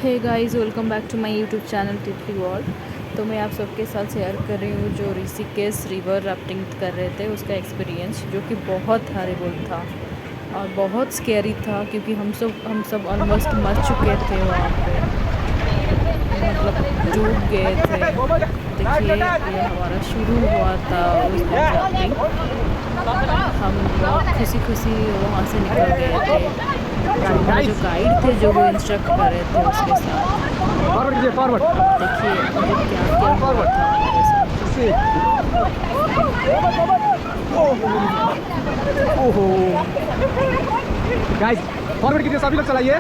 Hey guys, welcome back to my YouTube channel Titli world. तो मैं आप सबके साथ शेयर कर रही हूँ जो ऋषिकेश रिवर राफ्टिंग कर रहे थे उसका एक्सपीरियंस, जो कि बहुत हॉरिबल था और बहुत स्कैरी था, क्योंकि हम सब ऑलमोस्ट मर चुके थे वहाँ पे, मतलब डूब गए थे। देखिए, ये हमारा शुरू हुआ था उस दिन राफ्टिंग। हम बहुत खुशी वहाँ से निकल गए थे। हमारे जो गाइड थे, जो वो इंस्ट्रक्ट कर रहे थे, उसके साथ देखिए मतलब क्या क्या हुआ था हमारे साथ। ओहो गाइस, फॉरवर्ड कीजिए, सभी लोग चलाइए।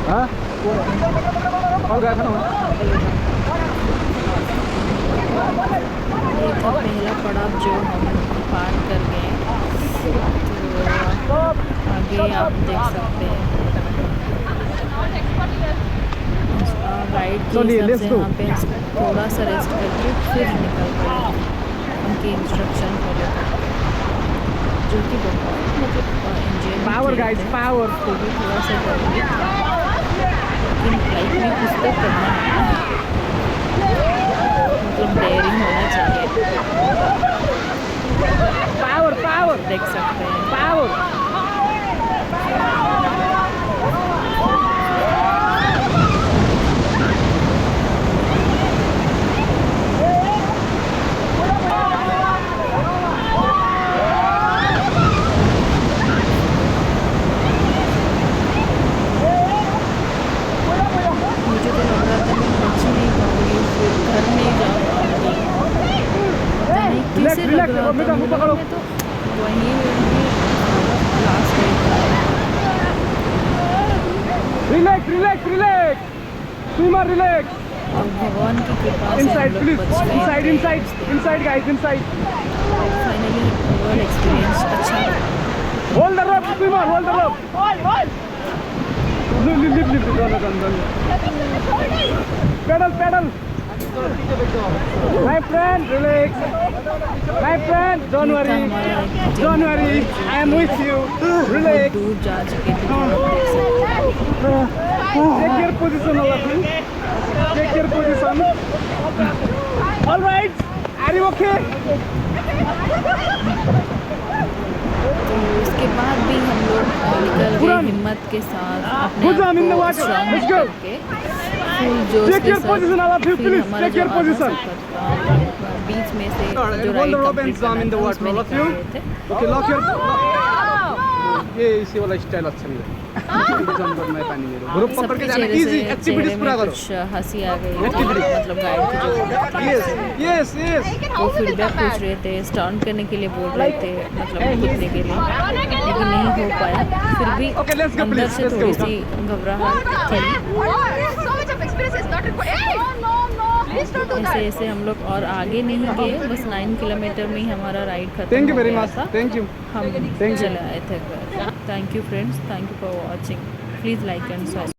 हाँ और गया था ना। ये था पहला पड़ाव जो हम पार कर गए। तो आगे आप देख सकते हैं राइड के हिसाब से यहाँ पे थोड़ा सा रेस्ट करके फिर निकल गए उनके इंस्ट्रक्शन फॉलो करके, जो कि बहुत मतलब एंजॉय पावर गाइस, पावर। तो भी थोड़ा सा जरूरी था, लेकिन लाइफ में कुछ तो करना है, मतलब डेयरिंग होना चाहिए। पावर पावर देख सकते हैं पावर। मुझे तो लग रहा था मैं बच नहीं पाऊंगी, फिर घर नहीं जा पाऊंगी, पता नहीं कैसे लग रहा था मुझे। तो वहीं last relax relax relax, swimmer relax. और भगवान की कृपा से इनसाइड हम प्लीज, लोग बच गए इनसाइड थे। Inside inside guys, inside. Finally overall experience अच्छा था। Hold the rope swimmer, hold the rope. Lip pedal pedal. My friend, relax. My friend, don't worry, don't worry, I am with you. Relax. दूर जा चुके थे, जो आप देख सकते हैं। Take your position, Olafi. Take your position. All right. Are you okay? तो उसके बाद भी हम लोग निकल गए हिम्मत के साथ, अपने आप को स्ट्रॉन्ग करके, फुल जोश के साथ। फिर हमारा जो आधा सफर था, बीच में से जो राइड कंप्लीट करना था उसमें निकल गए थे। Okay, lock your. ये इसी वाला स्टाइल अच्छा नहीं है। जंपर में पानी में ग्रुप पकड़ के जाना, इजी एक्टिविटीज पूरा करो। कुछ हंसी आ गई, मतलब गाइड की जो यस यस यस। वो फीडबैक पूछ रहे थे, स्टंट करने के लिए बोल रहे थे, मतलब कूदने के लिए, लेकिन नहीं हो पाया। फिर भी अंदर से थोड़ी सी घबराहट थी। ऐसे ऐसे हम लोग और आगे नहीं गए, बस 9 किलोमीटर में ही हमारा राइड खत्म हो गया था। Thank you. हम चले आए थे घर। Thank you friends, thank you for watching. Please like and subscribe.